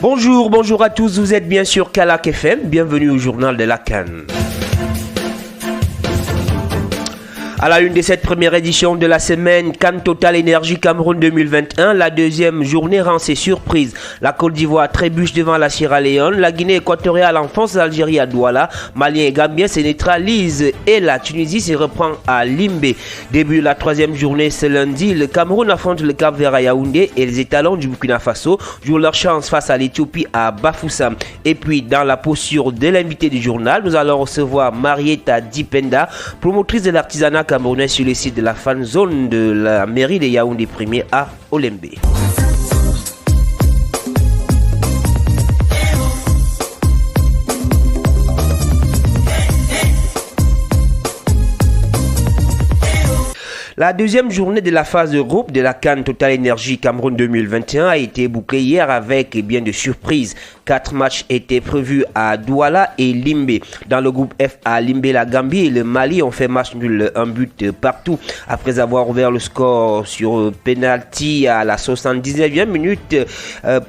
Bonjour à tous, vous êtes bien sûr Kalak FM, bienvenue au journal de la CAN. À la une de cette première édition de la semaine CAN Total Énergie Cameroun 2021, la deuxième journée rend ses surprises. La Côte d'Ivoire trébuche devant la Sierra Leone, la Guinée équatoriale enfonce l'Algérie à Douala, Maliens et Gambiens se neutralisent et la Tunisie se reprend à Limbé. Début de la troisième journée ce lundi, le Cameroun affronte le Cap-Vert à Yaoundé et les étalons du Burkina Faso jouent leur chance face à l'Éthiopie à Bafoussam. Et puis dans la posture de l'invité du journal, nous allons recevoir Marieta Dipenda, promotrice de l'artisanat camerounais sur le site de la fan zone de la mairie de Yaoundé 1er à Olembe. La deuxième journée de la phase de groupe de la CAN Total Énergie Cameroun 2021 a été bouclée hier avec bien de surprises. 4 matchs étaient prévus à Douala et Limbé. Dans le groupe F à Limbé, la Gambie et le Mali ont fait match nul, un but partout. Après avoir ouvert le score sur penalty à la 79e minute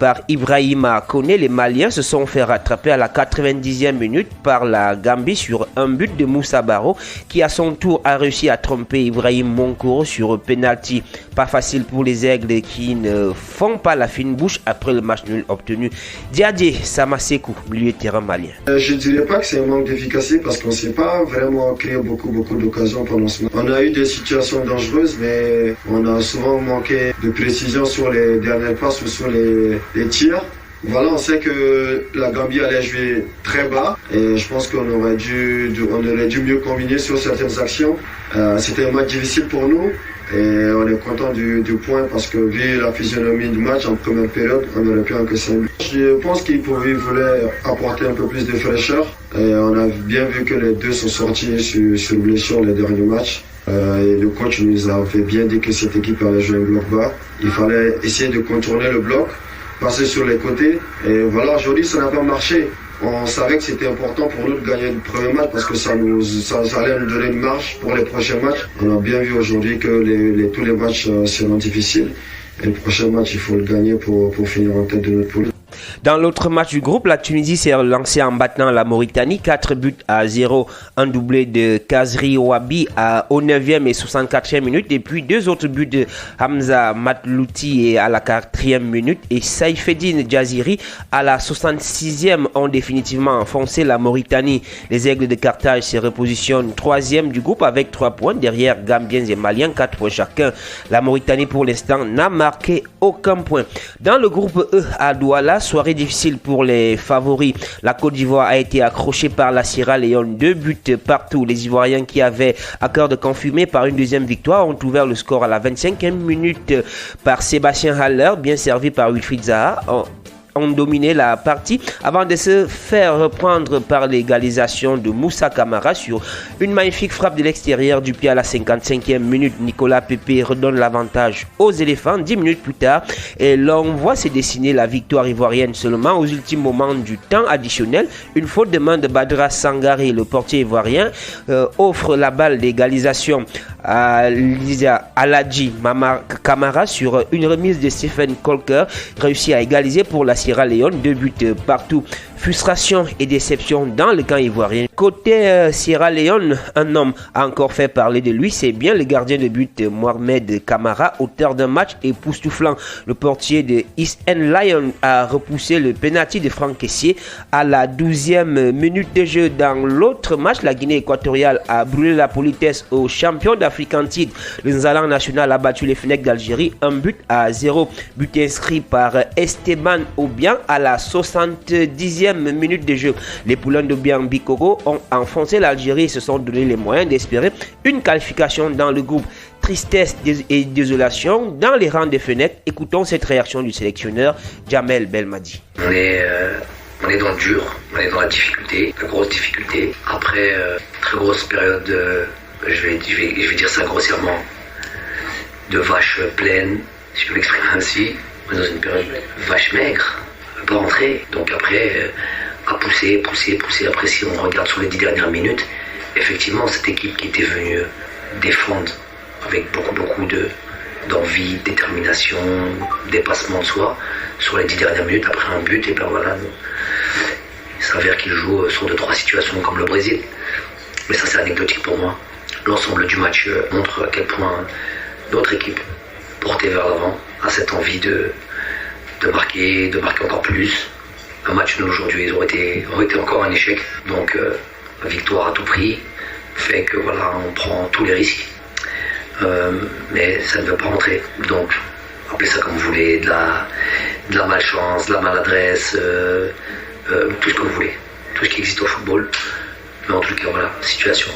par Ibrahima Koné, les Maliens se sont fait rattraper à la 90e minute par la Gambie sur un but de Moussa Baro qui à son tour a réussi à tromper Ibrahim Monkoro sur penalty. Pas facile pour les aigles qui ne font pas la fine bouche après le match nul obtenu. Diadje Samasekou, milieu de terrain malien. Je ne dirais pas que c'est un manque d'efficacité parce qu'on ne s'est pas vraiment créé beaucoup d'occasions pendant ce match. On a eu des situations dangereuses, mais on a souvent manqué de précision sur les dernières passes ou sur les tirs. Voilà, on sait que la Gambie allait jouer très bas et je pense qu'on aurait dû mieux combiner sur certaines actions. C'était un match difficile pour nous et on est content du point parce que vu la physionomie du match en première période, on aurait pu encaisser un but. Je pense qu'il voulait apporter un peu plus de fraîcheur et on a bien vu que les deux sont sortis sur blessure les derniers matchs. Et le coach nous avait bien dit que cette équipe allait jouer un bloc bas. Il fallait essayer de contourner le bloc, passer sur les côtés et voilà, aujourd'hui ça n'a pas marché. On savait que c'était important pour nous de gagner le premier match parce que ça allait nous donner une marge pour les prochains matchs. On a bien vu aujourd'hui que tous les matchs seront difficiles et le prochain match il faut le gagner pour finir en tête de notre poule. Dans l'autre match du groupe, la Tunisie s'est relancée en battant la Mauritanie 4-0, un doublé de Kazri Ouabi au 9e et 64e minute et puis 2 autres buts de Hamza Matlouti à la 4e minute et Saïfeddine Djaziri à la 66e ont définitivement enfoncé la Mauritanie. Les Aigles de Carthage se repositionnent 3e du groupe avec 3 points derrière Gambiens et Maliens, 4 points chacun. La Mauritanie pour l'instant n'a marqué aucun point. Dans le groupe E à Douala, soirée difficile pour les favoris. La Côte d'Ivoire a été accrochée par la Sierra Leone, 2 buts partout. Les Ivoiriens qui avaient à cœur de confirmer par une deuxième victoire ont ouvert le score à la 25e minute par Sébastien Haller, bien servi par Wilfried Zaha. Ont dominé la partie avant de se faire reprendre par l'égalisation de Moussa Camara sur une magnifique frappe de l'extérieur du pied à la 55e minute. Nicolas Pepe redonne l'avantage aux éléphants 10 minutes plus tard et l'on voit se dessiner la victoire ivoirienne seulement aux ultimes moments du temps additionnel. Une faute de main de Badra Sangaré, le portier ivoirien, offre la balle d'égalisation à Lisa Aladji Camara sur une remise de Stephen Colker, réussi à égaliser pour la Sierra Leone, 2 buts partout. Frustration et déception dans le camp ivoirien. Côté Sierra Leone, un homme a encore fait parler de lui, c'est bien le gardien de but Mohamed Camara, auteur d'un match époustouflant. Le portier de East End Lion a repoussé le penalty de Franck Kessié à la 12e minute de jeu. Dans l'autre match, la Guinée équatoriale a brûlé la politesse aux champions d'Afrique en titre. Le Nzalan national a battu les Fennecs d'Algérie 1-0. But inscrit par Esteban Obiang à la 70e minute de jeu. Les Poulains d'Obiang Bikoro ont enfoncé l'Algérie et se sont donné les moyens d'espérer une qualification dans le groupe. Tristesse et désolation dans les rangs des Fennecs. Écoutons cette réaction du sélectionneur Jamel Belmadi. On est dans le dur, on est dans la difficulté, la grosse difficulté. Après très grosse période, je vais dire ça grossièrement, de vache pleine, si je peux l'exprimer ainsi. On est dans une période vache maigre, pas rentrer. Donc après, à pousser. Après, si on regarde sur les 10 dernières minutes, effectivement, cette équipe qui était venue défendre avec beaucoup d'envie, de détermination, dépassement de soi sur les 10 dernières minutes après un but. Et ben voilà, il s'avère qu'il joue sur 2-3 situations comme le Brésil. Mais ça c'est anecdotique pour moi. L'ensemble du match montre à quel point notre équipe, portée vers l'avant, a cette envie de marquer encore plus. Un match nul aujourd'hui aurait été encore un échec. Donc victoire à tout prix fait que voilà, on prend tous les risques. Mais ça ne veut pas rentrer. Donc appelez ça comme vous voulez, de la malchance, de la maladresse, tout ce que vous voulez, tout ce qui existe au football. Mais en tout cas voilà, situation.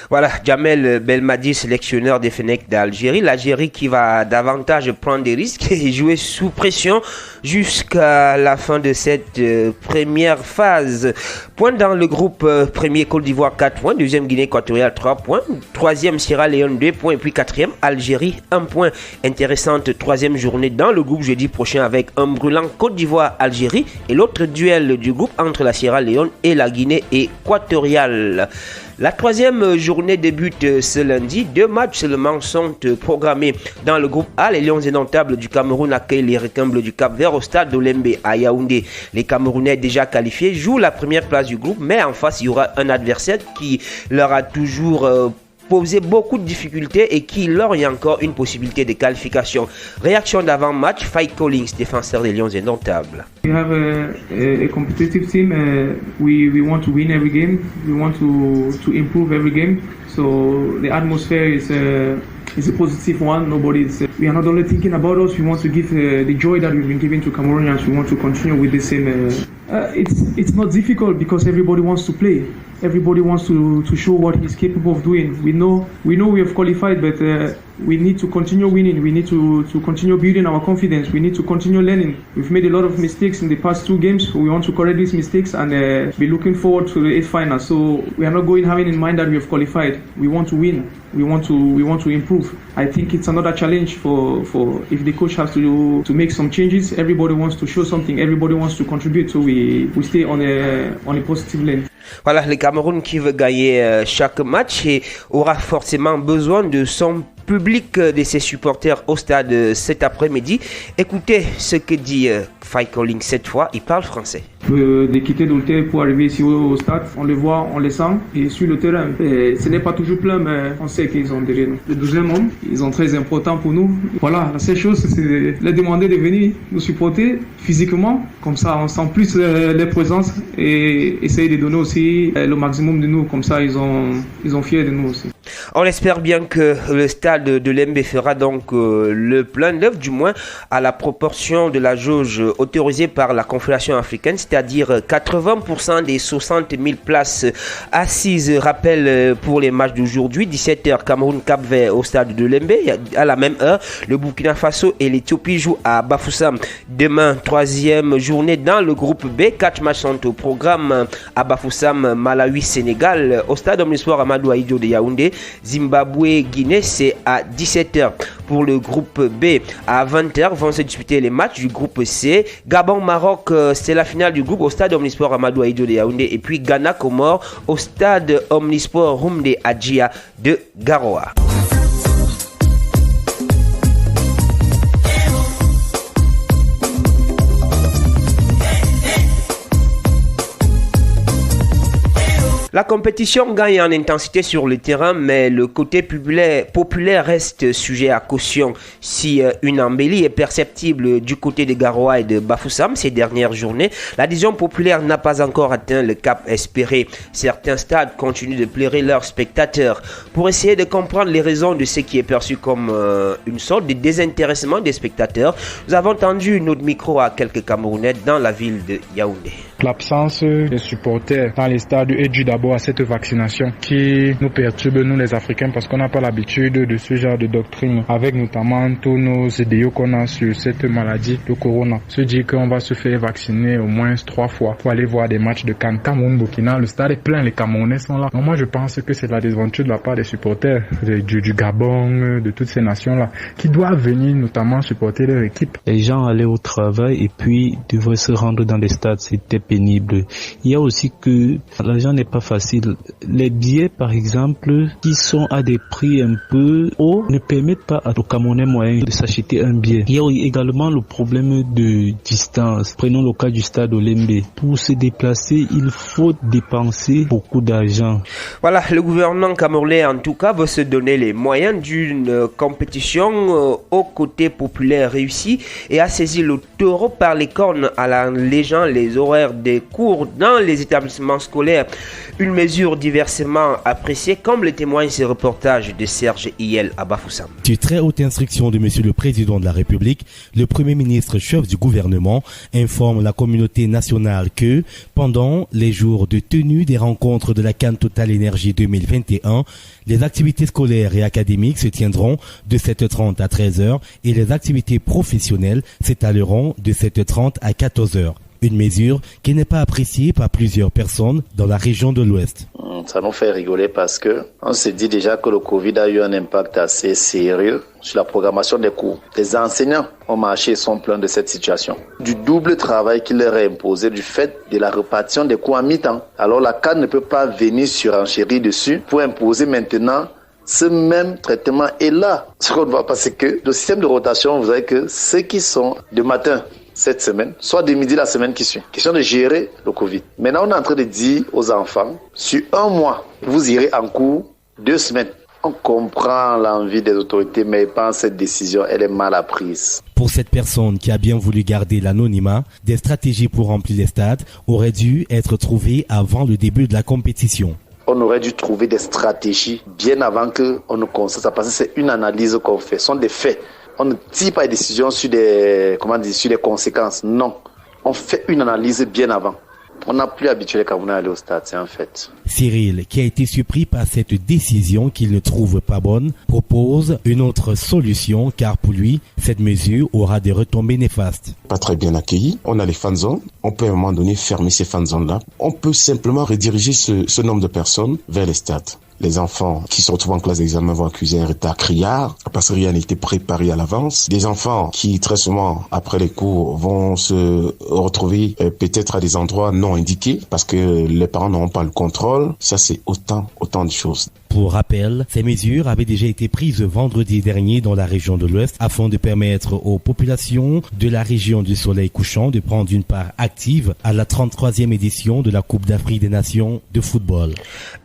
Voilà, Djamel Belmadi, sélectionneur des Fennecs d'Algérie. L'Algérie qui va davantage prendre des risques et jouer sous pression jusqu'à la fin de cette première phase. Point dans le groupe premier, Côte d'Ivoire 4 points, deuxième Guinée équatoriale 3 points, troisième Sierra Leone 2 points et puis quatrième Algérie 1 point. Intéressante troisième journée dans le groupe jeudi prochain avec un brûlant Côte d'Ivoire-Algérie et l'autre duel du groupe entre la Sierra Leone et la Guinée équatoriale. La troisième journée débute ce lundi. 2 matchs seulement sont programmés dans le groupe A. Les Lions indomptables du Cameroun accueillent les Requins bleus du Cap-Vert au stade d'Olembe à Yaoundé. Les Camerounais déjà qualifiés jouent la première place du groupe, mais en face il y aura un adversaire qui leur a toujours posé beaucoup de difficultés et qui leur y a encore une possibilité de qualification. Réaction d'avant-match, Faye Collins, défenseur des Lions indomptables. We have a competitive team. We want to win every game. We want to improve every game. So the atmosphere is a positive one. We are not only thinking about us. We want to give the joy that we've been giving to Cameroonians. We want to continue with the same. It's not difficult because everybody wants to play. Everybody wants to show what he's capable of doing. We know we have qualified, but we need to continue winning. We need to continue building our confidence. We need to continue learning. We've made a lot of mistakes in the past 2 games. We want to correct these mistakes and be looking forward to the 8th final. So we are not having in mind that we have qualified. We want to win. We want to improve. I think it's another challenge for if the coach has to make some changes. Everybody wants to show something. Everybody wants to contribute. So we stay on a positive lane. Voilà, le Cameroun qui veut gagner chaque match et aura forcément besoin de son public, de ses supporters au stade cet après-midi. Écoutez ce que dit Faye Collins cette fois, il parle français. De quitter d'Olté pour arriver ici au stade, on les voit, on les sent et sur le terrain. Et ce n'est pas toujours plein, mais on sait qu'ils ont derrière nous. Le 12e homme, ils sont très importants pour nous. Voilà, la seule chose, c'est de leur demander de venir nous supporter physiquement. Comme ça, on sent plus leur présence et essayer de donner aussi le maximum de nous. Comme ça, ils ont fiers de nous aussi. On espère bien que le stade de Lembe fera donc le plein d'œuvre, du moins à la proportion de la jauge autorisée par la Confédération africaine, c'est-à-dire 80% des 60 000 places assises. Rappel pour les matchs d'aujourd'hui, 17h Cameroun Cap-Vert au stade de Lembe. À la même heure, le Burkina Faso et l'Éthiopie jouent à Bafoussam. Demain, 3e journée dans le groupe B. 4 matchs sont au programme à Bafoussam, Malawi, Sénégal, au stade Omnisport Amadou Ahidjo de Yaoundé. Zimbabwe, Guinée, c'est à 17h. Pour le groupe B, à 20h vont se disputer les matchs du groupe C. Gabon, Maroc, c'est la finale du groupe au stade Omnisport Amadou Ahidjo de Yaoundé. Et puis Ghana, Comores au stade Omnisport Rumde Adjia de Garoua. La compétition gagne en intensité sur le terrain, mais le côté populaire reste sujet à caution. Si une embellie est perceptible du côté de Garoua et de Bafoussam ces dernières journées, l'adhésion populaire n'a pas encore atteint le cap espéré. Certains stades continuent de plairer leurs spectateurs. Pour essayer de comprendre les raisons de ce qui est perçu comme une sorte de désintéressement des spectateurs, nous avons tendu notre micro à quelques Camerounais dans la ville de Yaoundé. L'absence des supporters dans les stades est due d'abord à cette vaccination qui nous perturbe, nous les Africains, parce qu'on n'a pas l'habitude de ce genre de doctrine, avec notamment tous nos idéaux qu'on a sur cette maladie de Corona. Se dit qu'on va se faire vacciner au moins 3 fois pour aller voir des matchs de CAN. Cameroun, Burkina, le stade est plein, les Camerounais sont là. Donc moi je pense que c'est la désaventure de la part des supporters du Gabon, de toutes ces nations-là, qui doivent venir notamment supporter leur équipe. Les gens allaient au travail et puis devaient se rendre dans les stades, c'était pénible. Il y a aussi que l'argent n'est pas facile. Les billets, par exemple, qui sont à des prix un peu hauts, ne permettent pas aux Camerounais moyens de s'acheter un billet. Il y a également le problème de distance. Prenons le cas du stade Olembe. Pour se déplacer, il faut dépenser beaucoup d'argent. Voilà, le gouvernement camerounais, en tout cas, veut se donner les moyens d'une compétition au côté populaire réussi et a saisi le taureau par les cornes en allégeant les horaires des cours dans les établissements scolaires. Une mesure diversement appréciée, comme le témoigne ce reportage de Serge Iyel à Bafoussam. Sur très haute instruction de Monsieur le Président de la République, le Premier ministre chef du gouvernement informe la communauté nationale que pendant les jours de tenue des rencontres de la Cannes Total Énergie 2021, les activités scolaires et académiques se tiendront de 7h30 à 13h et les activités professionnelles s'étaleront de 7h30 à 14h. Une mesure qui n'est pas appréciée par plusieurs personnes dans la région de l'Ouest. Ça nous fait rigoler parce que on se dit déjà que le Covid a eu un impact assez sérieux sur la programmation des cours. Les enseignants ont marché et sont pleins de cette situation. Du double travail qui leur est imposé du fait de la répartition des cours à mi-temps. Alors la CAN ne peut pas venir surenchérir dessus pour imposer maintenant ce même traitement. Et là, ce qu'on voit, parce que le système de rotation, vous savez que ceux qui sont de matin cette semaine, soit de midi la semaine qui suit. Question de gérer le Covid. Maintenant, on est en train de dire aux enfants, sur un mois, vous irez en cours 2 semaines. On comprend l'envie des autorités, mais je pense que cette décision, elle est mal apprise. Pour cette personne qui a bien voulu garder l'anonymat, des stratégies pour remplir les stades auraient dû être trouvées avant le début de la compétition. On aurait dû trouver des stratégies bien avant qu'on ne constate ça, parce que c'est une analyse qu'on fait, ce sont des faits. On ne tire pas des décisions sur des conséquences. Non. On fait une analyse bien avant. On n'a plus habitué les Camerounais à aller au stade, c'est un fait. Cyril, qui a été surpris par cette décision qu'il ne trouve pas bonne, propose une autre solution car pour lui, cette mesure aura des retombées néfastes. Pas très bien accueilli. On a les fan zones. On peut à un moment donné fermer ces fan zones-là. On peut simplement rediriger ce nombre de personnes vers les stades. Les enfants qui se retrouvent en classe d'examen vont accuser un retard criard parce que rien n'a été préparé à l'avance. Des enfants qui, très souvent, après les cours, vont se retrouver peut-être à des endroits non indiqués parce que les parents n'auront pas le contrôle. Ça, c'est autant de choses. Pour rappel, ces mesures avaient déjà été prises vendredi dernier dans la région de l'Ouest afin de permettre aux populations de la région du Soleil couchant de prendre une part active à la 33e édition de la Coupe d'Afrique des Nations de football.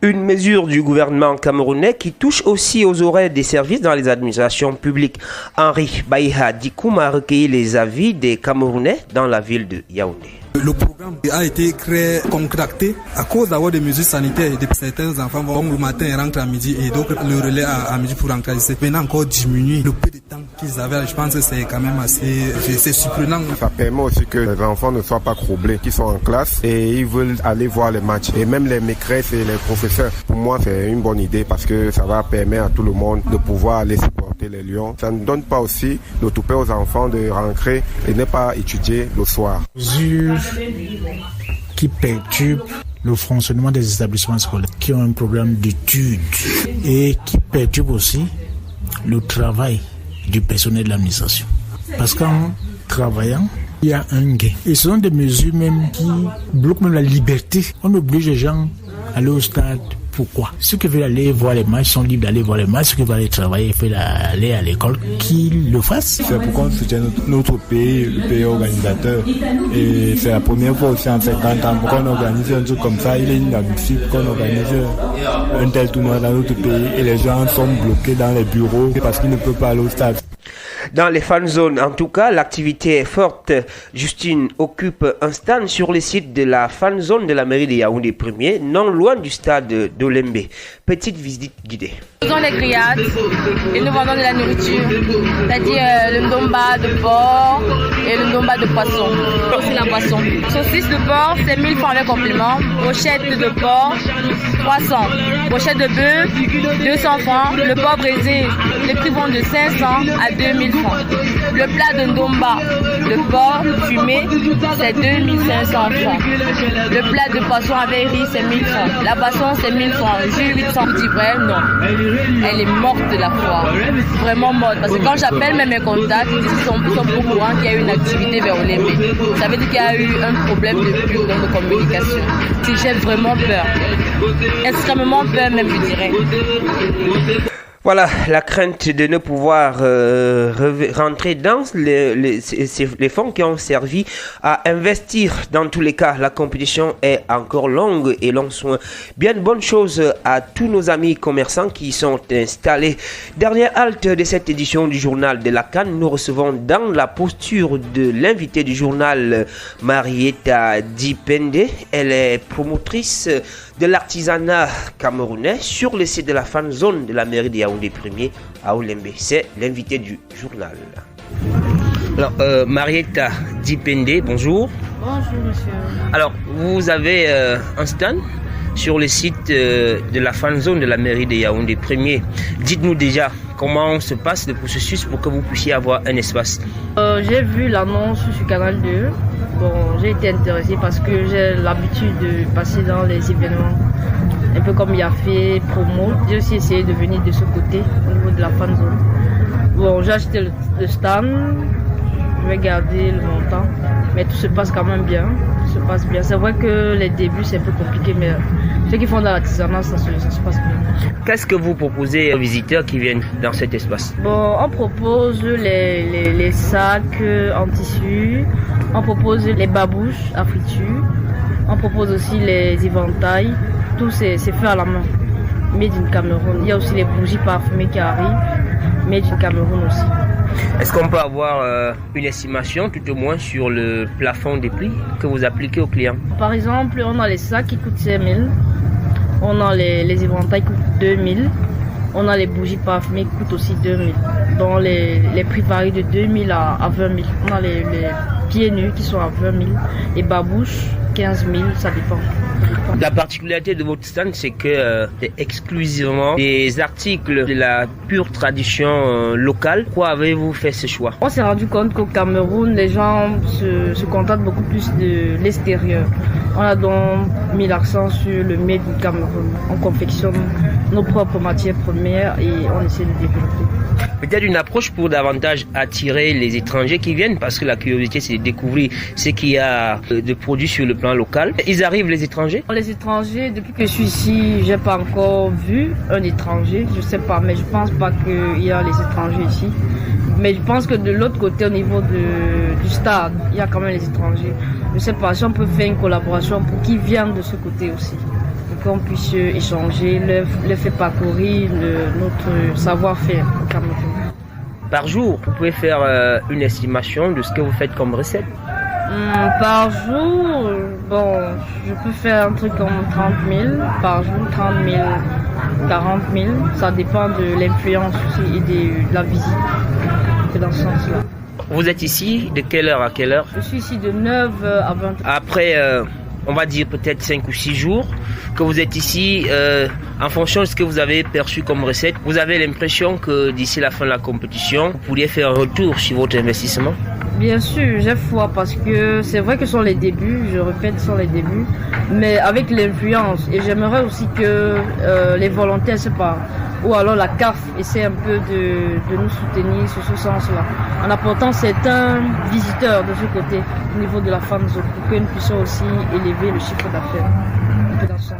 Une mesure du gouvernement camerounais qui touche aussi aux horaires des services dans les administrations publiques. Henri Baïha Dikoum a recueilli les avis des Camerounais dans la ville de Yaoundé. Le programme a été créé, contracté à cause d'avoir des mesures sanitaires. Certains enfants vont le matin et rentrent à midi et donc le relais à midi pour rentrer. C'est maintenant encore diminué. Le peu de temps qu'ils avaient, je pense que c'est quand même c'est surprenant. Ça permet aussi que les enfants ne soient pas troublés, qu'ils sont en classe et ils veulent aller voir les matchs. Et même les maîtresses et les professeurs. Pour moi, c'est une bonne idée parce que ça va permettre à tout le monde de pouvoir aller supporter les Lions. Ça ne donne pas aussi le toupet aux enfants de rentrer et ne pas étudier le soir. Qui perturbe le fonctionnement des établissements scolaires, qui ont un programme d'études et qui perturbe aussi le travail du personnel de l'administration. Parce qu'en travaillant, il y a un gain. Et ce sont des mesures même qui bloquent même la liberté. On oblige les gens à aller au stade. Pourquoi? Ceux qui veulent aller voir les matchs sont libres d'aller voir les matchs. Ceux qui veulent aller travailler, aller à l'école, qu'ils le fassent. C'est pourquoi on soutient notre pays, le pays organisateur. Et c'est la première fois aussi en 50 ans qu'on organise un truc comme ça. Il est inadmissible qu'on organise un tel tournoi dans notre pays et les gens sont bloqués dans les bureaux parce qu'ils ne peuvent pas aller au stade. Dans les fan zones, en tout cas, l'activité est forte. Justine occupe un stand sur le site de la fan zone de la mairie de Yaoundé 1er, non loin du stade d'Olembe. Petite visite guidée. Nous vendons les grillades et nous vendons de la nourriture, c'est-à-dire le ndomba de porc et le ndomba de poisson. C'est la poisson. Saucisse de porc, c'est 1000 francs avec complément. Brochette de porc, 300. Brochette de bœuf, 200 francs. Le porc braisé, les prix vont de 500 à 2000 francs. Le plat de ndomba, le porc fumé, c'est 2500 francs. Le plat de poisson avec riz, c'est 1000 francs. La poisson, c'est 1000 francs. Jus 800. Je dis vrai, non. Elle est morte de la foire. Vraiment morte. Parce que quand j'appelle même mes contacts, ils sont au courant qu'il y a une activité vers Olembe. Ça veut dire qu'il y a eu un problème de pub, donc de communication. J'ai vraiment peur. Extrêmement peur même, je dirais. Voilà, la crainte de ne pouvoir rentrer dans les fonds qui ont servi à investir. Dans tous les cas, la compétition est encore longue et l'on souhaite bien de bonnes choses à tous nos amis commerçants qui sont installés. Dernière halte de cette édition du journal de la CAN, nous recevons dans la posture de l'invité du journal Marietta Dipende. Elle est promotrice de l'artisanat camerounais sur le site de la fan zone de la mairie de Yaoundé 1er à Olembe. C'est l'invité du journal. Alors, Marietta Dipende, bonjour. Bonjour, monsieur. Alors, vous avez un stand sur le site de la fan zone de la mairie de Yaoundé 1er. Dites-nous déjà comment se passe le processus pour que vous puissiez avoir un espace. J'ai vu l'annonce sur Canal 2. Bon, j'ai été intéressée parce que j'ai l'habitude de passer dans les événements, un peu comme il a fait promo. J'ai aussi essayé de venir de ce côté, au niveau de la fan zone. Bon, j'ai acheté le stand, je vais garder le montant, mais tout se passe quand même bien. Tout se passe bien. C'est vrai que les débuts c'est un peu compliqué, mais ceux qui font dans l'artisanat, ça se passe bien. Qu'est-ce que vous proposez aux visiteurs qui viennent dans cet espace? Bon, on propose les sacs en tissu, on propose les babouches à friture, on propose aussi les éventails, tout c'est fait à la main, made in Cameroun. Il y a aussi les bougies parfumées qui arrivent, made in Cameroun aussi. Est-ce qu'on peut avoir une estimation tout au moins sur le plafond des prix que vous appliquez aux clients? Par exemple, on a les sacs qui coûtent 5 000, on a les éventails qui coûtent 2 000, on a les bougies parfumées qui coûtent aussi 2 000. Donc les prix varient de 2 000 à 20 000. On a les pieds nus qui sont à 20 000, les babouches 15 000, ça dépend. La particularité de votre stand, c'est que c'est exclusivement des articles de la pure tradition locale. Pourquoi avez-vous fait ce choix? On s'est rendu compte qu'au Cameroun, les gens se contentent beaucoup plus de l'extérieur. On a donc mis l'accent sur le made in Cameroun. On confectionne nos propres matières premières et on essaie de développer. Peut-être une approche pour davantage attirer les étrangers qui viennent, parce que la curiosité, c'est de découvrir ce qu'il y a de produits sur le plan local. Ils arrivent, les étrangers? Les étrangers, depuis que je suis ici, j'ai pas encore vu un étranger. Je sais pas, mais je pense pas qu'il y a les étrangers ici. Mais je pense que de l'autre côté, au niveau du stade, il y a quand même les étrangers. Je sais pas, si on peut faire une collaboration pour qu'ils viennent de ce côté aussi, pour qu'on puisse échanger, leur faire parcourir notre savoir-faire au Cameroun. Par jour, vous pouvez faire une estimation de ce que vous faites comme recette? Par jour, bon, je peux faire un truc comme 30 000 par jour, 30 000, 40 000. Ça dépend de l'influence aussi et de la visite. C'est dans ce sens-là. Vous êtes ici de quelle heure à quelle heure? Je suis ici de 9h à 20h. Après, on va dire peut-être 5 ou 6 jours que vous êtes ici, en fonction de ce que vous avez perçu comme recette, vous avez l'impression que d'ici la fin de la compétition, vous pourriez faire un retour sur votre investissement? Bien sûr, j'ai foi parce que c'est vrai que ce sont les débuts, je répète, ce sont les débuts, mais avec l'influence. Et j'aimerais aussi que les volontaires, je sais pas, ou alors la CAF essaie un peu de nous soutenir sur ce sens-là, en apportant certains visiteurs de ce côté, au niveau de la fan zone, pour que nous puissions aussi élever le chiffre d'affaires, un peu dans ce sens.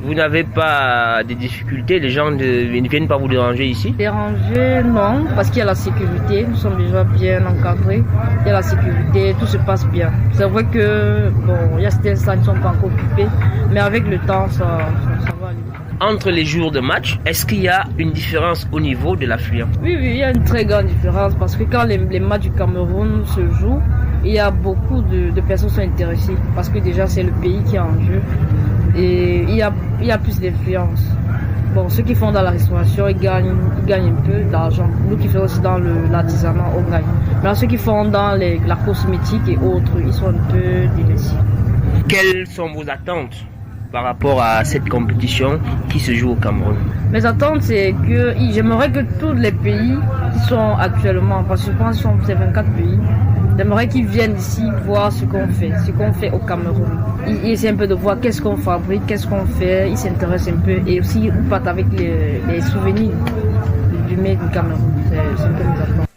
Vous n'avez pas de difficultés, les gens ne viennent pas vous déranger ici? Déranger, non, parce qu'il y a la sécurité, nous sommes déjà bien encadrés, il y a la sécurité, tout se passe bien. C'est vrai que, bon, il y a certains stands qui ne sont pas encore occupés, mais avec le temps, ça va aller. Entre les jours de match, est-ce qu'il y a une différence au niveau de l'affluence? Oui, il y a une très grande différence parce que quand les matchs du Cameroun se jouent, il y a beaucoup de personnes qui sont intéressées parce que déjà c'est le pays qui est en jeu et il y a plus d'influence. Bon, ceux qui font dans la restauration, ils gagnent un peu d'argent. Nous qui faisons aussi dans l'artisanat, on gagne. Mais ceux qui font dans la cosmétique et autres, ils sont un peu délaissés. Quelles sont vos attentes par rapport à cette compétition qui se joue au Cameroun? Mes attentes, c'est que j'aimerais que tous les pays qui sont actuellement, parce que je pense que c'est 24 pays, j'aimerais qu'ils viennent ici voir ce qu'on fait au Cameroun. Ils essaient un peu de voir qu'est-ce qu'on fabrique, qu'est-ce qu'on fait, ils s'intéressent un peu et aussi ils partent avec les souvenirs du made du Cameroun. C'est un peu mes attentes.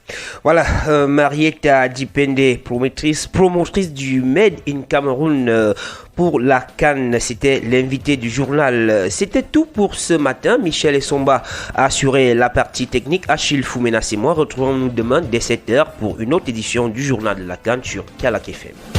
Voilà, Marietta Dipende, promotrice du Made in Cameroun pour la CAN, c'était l'invité du journal. C'était tout pour ce matin. Michel Essomba a assuré la partie technique. Achille Foumena, c'est moi. Retrouvons-nous demain dès 7h pour une autre édition du journal de la CAN sur Kalak FM.